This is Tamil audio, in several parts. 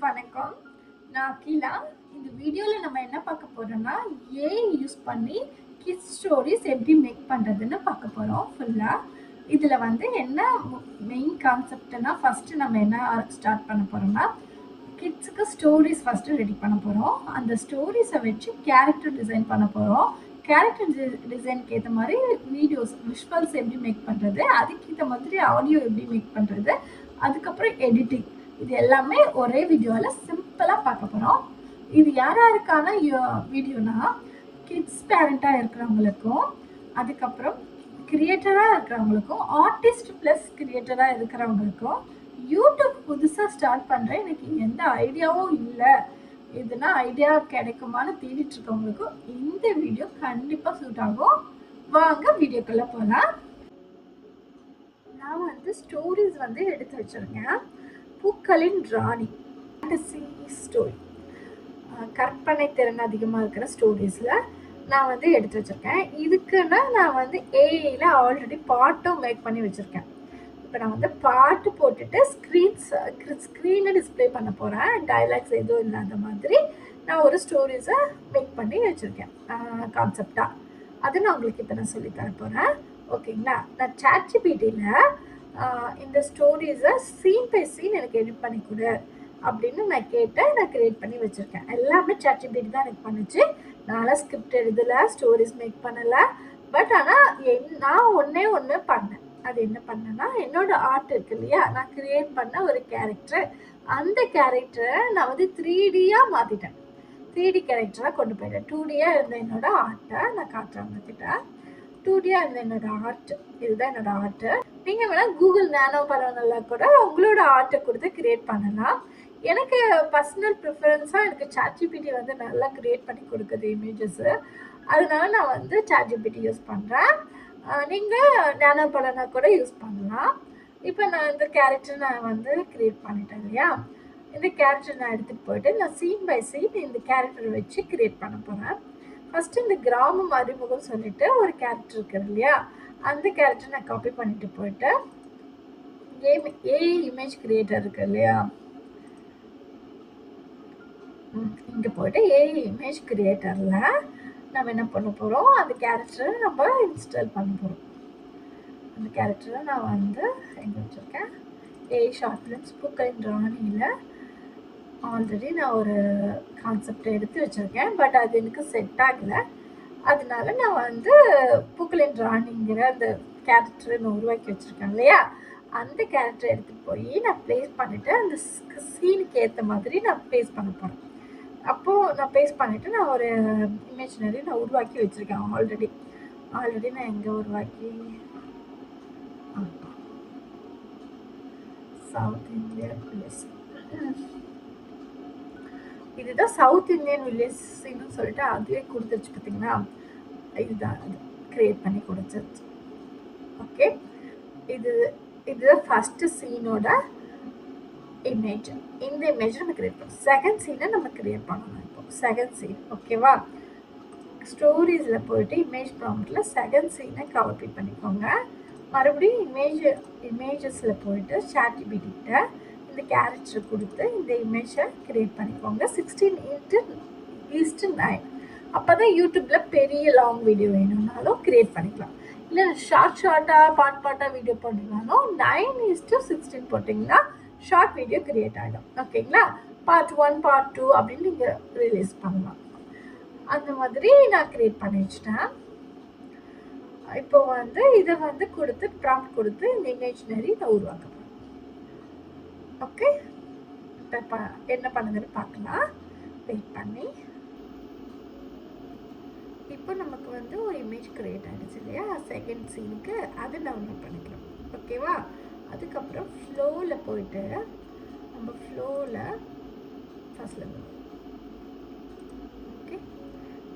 வணக்கம். நான் அகிலா. இந்த வீடியோவில் நம்ம என்ன பார்க்க போறோம்னா, ஏஐ யூஸ் பண்ணி கிட்ஸ் ஸ்டோரிஸ் எப்படி மேக் பண்ணுறதுன்னு பார்க்க போகிறோம் ஃபுல்லாக. இதில் வந்து என்ன மெயின் கான்செப்ட்னா, ஃபஸ்ட்டு நம்ம என்ன ஸ்டார்ட் பண்ண போகிறோம்னா, கிட்ஸுக்கு ஸ்டோரிஸ் ஃபஸ்ட்டு ரெடி பண்ண போகிறோம். அந்த ஸ்டோரிஸை வச்சு கேரக்டர் டிசைன் பண்ண போகிறோம். கேரக்டர் டிசைனுக்கு ஏற்ற மாதிரி வீடியோஸ் விஷுவல்ஸ் எப்படி மேக் பண்ணுறது, அதுக்கேற்ற மாதிரி ஆடியோ எப்படி மேக் பண்ணுறது, அதுக்கப்புறம் எடிட்டிங், இது எல்லாமே ஒரே வீடியோவில் சிம்பிளாக பார்க்க போகிறோம். இது யார் யாருக்கான வீடியோனா, கிட்ஸ் பேரண்ட்டாக இருக்கிறவங்களுக்கும், அதுக்கப்புறம் கிரியேட்டராக இருக்கிறவங்களுக்கும், ஆர்டிஸ்ட் ப்ளஸ் கிரியேட்டராக இருக்கிறவங்களுக்கும், யூடியூப் புதுசாக ஸ்டார்ட் பண்ணுறேன், எனக்கு எந்த ஐடியாவும் இல்லை, இதுனா ஐடியா கிடைக்குமான்னு தேடிட்டு இருக்கவங்களுக்கும் இந்த வீடியோ கண்டிப்பாக சூட் ஆகும். வாங்க வீடியோக்குள்ளே போகலாம். நான் வந்து ஸ்டோரிஸ் வந்து எடுத்து வச்சுருக்கேன். பூக்களின் ராணி ஃபேண்டசி ஸ்டோரி, கற்பனை திறன் அதிகமாக இருக்கிற ஸ்டோரிஸில் நான் வந்து எடுத்து வச்சுருக்கேன். இதுக்குன்னா நான் வந்து ஏஐயில் ஆல்ரெடி பாட்டும் மேக் பண்ணி வச்சுருக்கேன். இப்போ நான் வந்து பாட்டு போட்டுட்டு ஸ்க்ரீனில் டிஸ்பிளே பண்ண போகிறேன். டைலாக்ஸ் எதுவும் இல்லாத மாதிரி நான் ஒரு ஸ்டோரிஸை மேக் பண்ணி வச்சுருக்கேன் கான்செப்டாக. அது நான் உங்களுக்கு இப்போ நான் சொல்லித்தர போகிறேன். ஓகேங்களா? நான் ChatGPTயில் இந்த ஸ்டோரிஸை சீன் பை சீன் எனக்கு எடிட் பண்ணி கொடு அப்படின்னு நான் கேட்டேன். நான் க்ரியேட் பண்ணி வச்சுருக்கேன். எல்லாமே ChatGPT தான் எனக்கு பண்ணுச்சு. நான்லாம் ஸ்கிரிப்ட் எழுதலை, ஸ்டோரிஸ் மேக் பண்ணலை. பட் ஆனால் நான் ஒன்று பண்ணேன். அது என்ன பண்ணேன்னா, என்னோட ஆர்ட் இருக்கு இல்லையா, நான் கிரியேட் பண்ண ஒரு கேரக்டர், அந்த கேரக்டரை நான் வந்து 3Dயாக மாற்றிட்டேன். 3D கேரக்டராக கொண்டு போயிட்டேன். 2Dயாக இருந்த என்னோட ஆர்ட்டை நான் காட்டுறேன் உங்ககிட்ட. 2Dயாக இருந்த என்னோட ஆர்ட், இதுதான் என்னோட ஆர்ட்டு. நீங்கள் வேணால் கூகுள் நானோ பரவாயில்ல கூட உங்களோட ஆர்ட்டை கொடுத்து கிரியேட் பண்ணலாம். எனக்கு பர்சனல் ப்ரிஃபரன்ஸாக எனக்கு ChatGPT வந்து நல்லா கிரியேட் பண்ணி கொடுக்குது இமேஜஸ்ஸு. அதனால நான் வந்து ChatGPT யூஸ் பண்ணுறேன். நீங்கள் நானோ பலனா கூட யூஸ் பண்ணலாம். இப்போ நான் இந்த கேரக்டர் நான் வந்து கிரியேட் பண்ணிட்டேன் இல்லையா, இந்த கேரக்டர் நான் எடுத்துகிட்டு போயிட்டு நான் சீன் பை சீன் இந்த கேரக்டரை வச்சு கிரியேட் பண்ண போகிறேன். ஃபஸ்ட்டு இந்த கிராமம் அறிமுகம் சொல்லிட்டு ஒரு கேரக்டர் இருக்குது இல்லையா, அந்த கேரக்டர் நான் காப்பி பண்ணிட்டு போயிட்டு ஏஐ இமேஜ் கிரியேட்டர் இருக்கு இல்லையா, இங்கே போயிட்டு ஏஐ இமேஜ் கிரியேட்டரில் நம்ம என்ன பண்ண போகிறோம், அந்த கேரக்டரை நம்ம இன்ஸ்டால் பண்ண போகிறோம். அந்த கேரக்டரை நான் வந்து எங்கே வச்சுருக்கேன், ஏஐ ஷார்ட் ஃபிலிம்ஸ் பூக்களின் ராணியில் ஆல்ரெடி நான் ஒரு கான்செப்டை எடுத்து வச்சுருக்கேன். பட் அது எனக்கு செட் ஆகலை. அதனால நான் வந்து பூக்களின் ராணிங்கிற அந்த கேரக்டரை நான் உருவாக்கி வச்சுருக்கேன் இல்லையா, அந்த கேரக்டரை எடுத்துகிட்டு போய் நான் ப்ளேஸ் பண்ணிவிட்டு அந்த சீனுக்கு ஏற்ற மாதிரி நான் ப்ளேஸ் பண்ண போகிறேன். அப்போது நான் பேஸ்ட் பண்ணிவிட்டு நான் ஒரு இமேஜினரி நான் உருவாக்கி வச்சுருக்கேன். ஆல்ரெடி நான் எங்கே உருவாக்கி, சவுத் இந்தியன் வில்லேஜ், இதுதான் சவுத் இந்தியன் வில்லேஜ்னு சொல்லிட்டு அதுவே கொடுத்துருச்சு பார்த்தீங்களா, இதுதான் அது க்ரியேட் பண்ணி கொடுத்துருச்சு. ஓகே, இதுதான் ஃபஸ்ட்டு சீனோட இமேஜ். இந்த இமேஜ் நம்ம கிரியேட் பண்ணோம். செகண்ட் சீனை நம்ம கிரியேட் பண்ணணும். இப்போ செகண்ட் சீன் ஓகேவா, ஸ்டோரிஸில் போயிட்டு இமேஜ் ப்ராம்ப்டில் செகண்ட் சீனை காப்பி பண்ணிக்கோங்க. மறுபடியும் இமேஜஸில் போயிட்டு ChatGPT இந்த கேரக்டரை கொடுத்து இந்த இமேஜை கிரியேட் பண்ணிக்கோங்க. 16:9. அப்போ தான் யூடியூப்பில் பெரிய லாங் வீடியோ வேணும்னாலும் கிரியேட் பண்ணிக்கலாம். இல்லை ஷார்ட்டாக பாட்டாக வீடியோ போட்டிங்கனாலும் 9:16 போட்டிங்கன்னா ஷார்ட் வீடியோ கிரியேட் ஆகிடும். ஓகேங்களா, பார்ட் 1 பார்ட் 2 அப்படின்னு நீங்கள் ரிலீஸ் பண்ணலாம். அந்த மாதிரி நான் கிரியேட் பண்ணி வச்சிட்டேன். இப்போ வந்து இதை வந்து கொடுத்து ப்ராம்ப்ட் கொடுத்து இந்த இமேஜினரி நான் உருவாக்க போகிறேன். ஓகே, இப்போ என்ன பண்ணுதுன்னு பார்க்கலாம். வெயிட் பண்ணி இப்போ நமக்கு வந்து ஒரு இமேஜ் கிரியேட் ஆகிடுச்சு இல்லையா, செகண்ட் சீனுக்கு அது டவுன்லோட் பண்ணிக்கலாம். ஓகேவா, அதுக்கப்புறம் ஃப்ளோவில் போயிட்டு நம்ம ஃப்ளோவில் ஃபஸ்ட்டில் ஓகே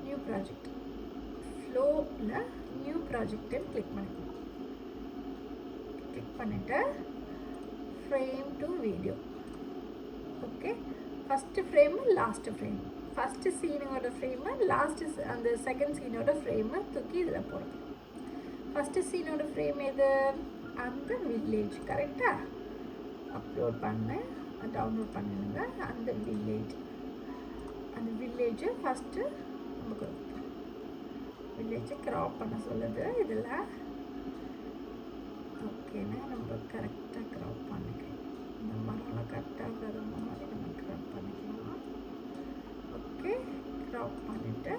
நியூ ப்ராஜெக்ட், ஃப்ளோவில் நியூ ப்ராஜெக்ட்டு கிளிக் பண்ணிக்கலாம். கிளிக் பண்ணிவிட்டு frame to video. Okay, first frame last frame, first சீனோட ஃப்ரேமு லாஸ்ட்டு அந்த செகண்ட் சீனோட ஃப்ரேமை தூக்கி இதில் போடணும். ஃபஸ்ட்டு சீனோட ஃப்ரேம் எது, அந்த வில்லேஜ் கரெக்டாக அப்லோட் பண்ணேன். டவுன்லோட் பண்ணிடுங்க. அந்த வில்லேஜை ஃபஸ்ட்டு நமக்கு வில்லேஜை க்ராப் பண்ண சொல்லுது இதில். ஓகேன்னா நம்ம கரெக்டாக க்ராப் பண்ணிக்கலாம். இந்த மரம்லாம் கரெக்டாக வருந்த மாதிரி நம்ம க்ராப் பண்ணிக்கலாம். ஓகே, க்ராப் பண்ணிவிட்டு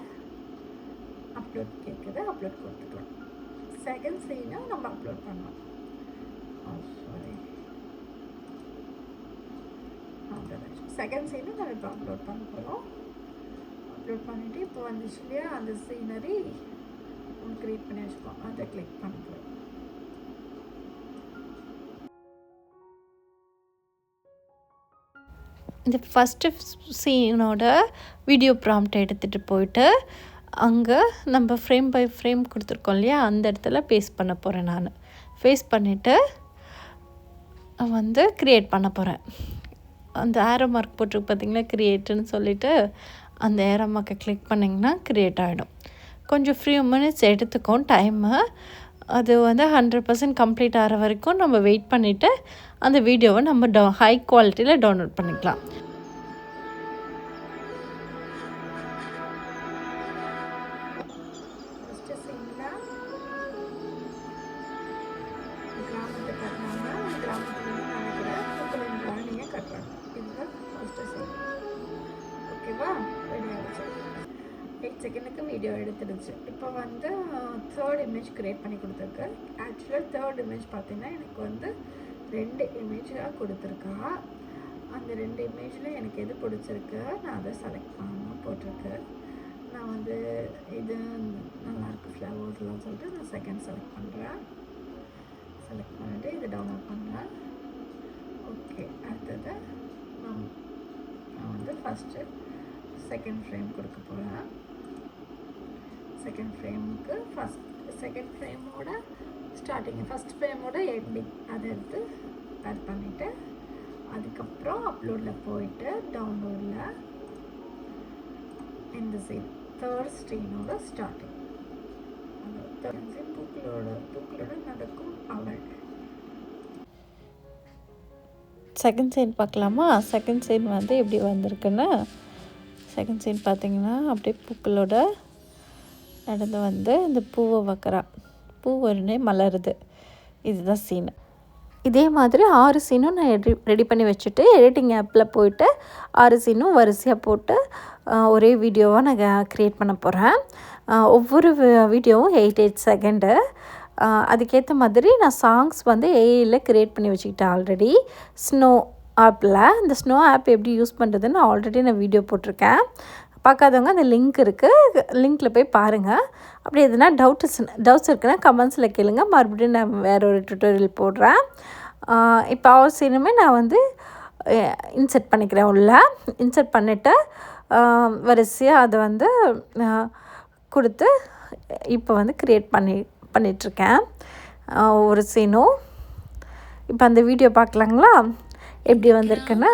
அப்லோட் கேட்குது, அப்லோட் கொடுத்துக்கலாம். செகண்ட் சீனை நம்ம அப்லோட் பண்ணலாம். செகண்ட் சீனை நம்ம இப்போ அப்லோட் பண்ண போகிறோம். அப்லோட் பண்ணிவிட்டு இப்போ வந்துச்சு இல்லையா அந்த சீனரி நம்ம க்ரியேட் பண்ணி வச்சுக்கோம். அதை கிளிக் பண்ண போகிறோம். இந்த ஃபஸ்ட்டு சீனோட வீடியோ ப்ராம்ப்ட் எடுத்துகிட்டு போயிட்டு அங்கே நம்ம ஃப்ரேம் பை ஃப்ரேம் கொடுத்துருக்கோம் இல்லையா, அந்த இடத்துல பேஸ்ட் பண்ண போகிறேன். நான் பேஸ்ட் பண்ணிவிட்டு க்ரியேட் பண்ண போகிறேன். அந்த ஏரோ மார்க் போட்டிருக்கு பார்த்திங்களா, க்ரியேட்டுன்னு சொல்லிவிட்டு அந்த ஏரோ மார்க்கை கிளிக் பண்ணிங்கன்னா க்ரியேட் ஆகிடும். கொஞ்சம் ஃப்ரீ மினிட்ஸ் எடுத்துக்கும் டைமு. அது 100% கம்ப்ளீட் ஆகிற வரைக்கும் நம்ம வெயிட் பண்ணிவிட்டு அந்த வீடியோவை நம்ம ஹை குவாலிட்டியில் டவுன்லோட் பண்ணிக்கலாம். ஓகேவா, ரெடி ஆகிடுச்சு. 8 செகண்டுக்கு வீடியோ எடுத்துடுச்சு. இப்போ தேர்ட் இமேஜ் க்ரியேட் பண்ணி கொடுத்துருக்கு. ஆக்சுவலாக தேர்ட் இமேஜ் பார்த்தீங்கன்னா எனக்கு 2 இமேஜாக கொடுத்துருக்கா. அந்த 2 இமேஜில் எனக்கு எது பிடிச்சிருக்கு நான் அதை செலக்ட் பண்ணணும் போட்டிருக்கு. நான் இது நல்லாயிருக்கு ஃப்ளவர்ஸ்லாம் சொல்லிட்டு நான் செகண்ட் செலக்ட் பண்ணுறேன். செலக்ட் பண்ணிவிட்டு இதை டவுன்லோட் பண்ணுறேன். ஓகே, அடுத்தது நான் ஃபஸ்ட்டு செகண்ட் ஃப்ரேம் கொடுக்க போகிறேன். செகண்ட் ஃப்ரேமுக்கு செகண்ட் ஃப்ரேமோட ஸ்டார்டிங், ஃபஸ்ட் ஃப்ரேமோட எண்டிங் அதை எடுத்து ஆட் பண்ணிவிட்டு அதுக்கப்புறம் அப்லோடில் போயிட்டு டவுன்லோடில் இந்த சீன் தேர்ட் ஸ்டீனோட ஸ்டார்டிங், அந்த தேர்ட் சீன் பூக்களோட நடக்கும் அவள். செகண்ட் சீன் பார்க்கலாமா? செகண்ட் சீன் எப்படி வந்திருக்குன்னு. செகண்ட் சீன் பார்த்திங்கன்னா அப்படியே பூக்களோட நடந்து இந்த பூவை வைக்கிறா, பூ உடனே மலருது. இதுதான் சீனு. இதே மாதிரி 6 சீனும் நான் ரெடி பண்ணி வச்சுட்டு எடிட்டிங் ஆப்பில் போயிட்டு 6 சீனும் வரிசையாக போட்டு ஒரே வீடியோவாக நான் க்ரியேட் பண்ண போகிறேன். ஒவ்வொரு வீடியோவும் 8 செகண்டு. அதுக்கேற்ற மாதிரி நான் சாங்ஸ் ஏஐயில் க்ரியேட் பண்ணி வச்சுக்கிட்டேன் ஆல்ரெடி ஸ்னோ ஆப்பில். இந்த ஸ்னோ ஆப் எப்படி யூஸ் பண்ணுறதுன்னு ஆல்ரெடி நான் வீடியோ போட்டிருக்கேன். பார்க்காதவங்க அந்த லிங்க் இருக்குது, லிங்க்கில் போய் பாருங்கள். அப்படி எதுனா டவுட்ஸ் இருக்குன்னா கமெண்ட்ஸில் கேளுங்க, மறுபடியும் நான் வேறு ஒரு டுட்டோரியல் போடுறேன். இப்போ சீனுமே நான் இன்சர்ட் பண்ணிக்கிறேன். இன்சர்ட் பண்ணிவிட்டு வரிசையாக அதை கொடுத்து இப்போ க்ரியேட் பண்ணிகிட்ருக்கேன் ஒரு சீனும். இப்போ அந்த வீடியோ பார்க்கலாங்களா எப்படி வந்திருக்குன்னு.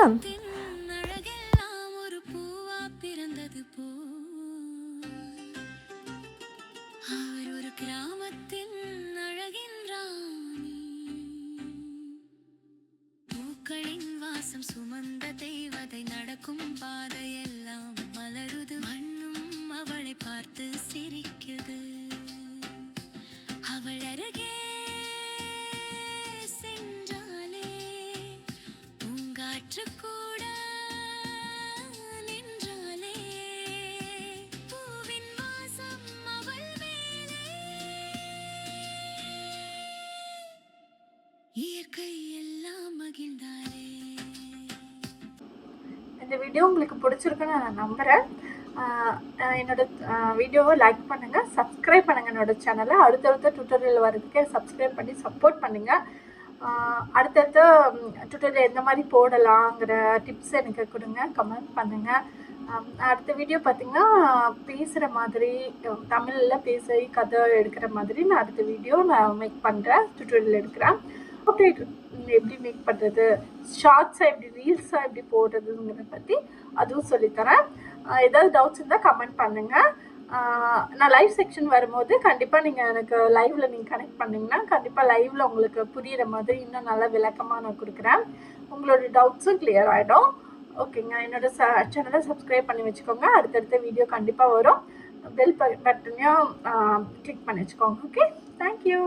சுமந்த தெய்வதை நடக்கும் பாதையெல்லாம் மலருது, மண்ணும் அவளை பார்த்து சிரிக்குது. அவள் அருகே சென்றாலே பூங்காற்று கூட நின்றாலே பூவின் வாசம் அவள் மேலே. இயற்கை எல்லாம் மகிழ்ந்தாலே. இந்த வீடியோ உங்களுக்கு பிடிச்சிருக்குன்னு நான் நம்புகிறேன். என்னோட வீடியோவை லைக் பண்ணுங்கள், சப்ஸ்கிரைப் பண்ணுங்கள் என்னோட சேனலை. அடுத்தடுத்த டுட்டோரியல் வரதுக்கு சப்ஸ்கிரைப் பண்ணி சப்போர்ட் பண்ணுங்கள். அடுத்தடுத்த டுட்டோரியல் எந்த மாதிரி போடலாங்கிற டிப்ஸ் எனக்கு கொடுங்க, கமெண்ட் பண்ணுங்கள். அடுத்த வீடியோ பார்த்திங்கன்னா பேசுகிற மாதிரி, தமிழில் பேசி கதை எடுக்கிற மாதிரி நான் அடுத்த வீடியோ நான் மேக் பண்ணுறேன், டுட்டோரியல் எடுக்கிறேன். அப்படியே எப்படி மேக் பண்ணுறது, ஷார்ட்ஸாக எப்படி, ரீல்ஸாக எப்படி போடுறதுங்கிறத பற்றி அதுவும் சொல்லித்தரேன். ஏதாவது டவுட்ஸ் இருந்தால் கமெண்ட் பண்ணுங்கள். நான் லைவ் செக்ஷன் வரும்போது கண்டிப்பாக நீங்கள் எனக்கு லைவில் நீங்கள் கனெக்ட் பண்ணிங்கன்னா கண்டிப்பாக லைவில் உங்களுக்கு புரிகிற மாதிரி இன்னும் நல்லா விளக்கமாக நான் கொடுக்குறேன். உங்களோட டவுட்ஸும் கிளியர் ஆகிடும். ஓகேங்க. என்னோட சேனலை சப்ஸ்கிரைப் பண்ணி வச்சுக்கோங்க. அடுத்தடுத்த வீடியோ கண்டிப்பாக வரும். பெல் பட்டனையும் கிளிக் பண்ணி வச்சுக்கோங்க. Okay, thank you.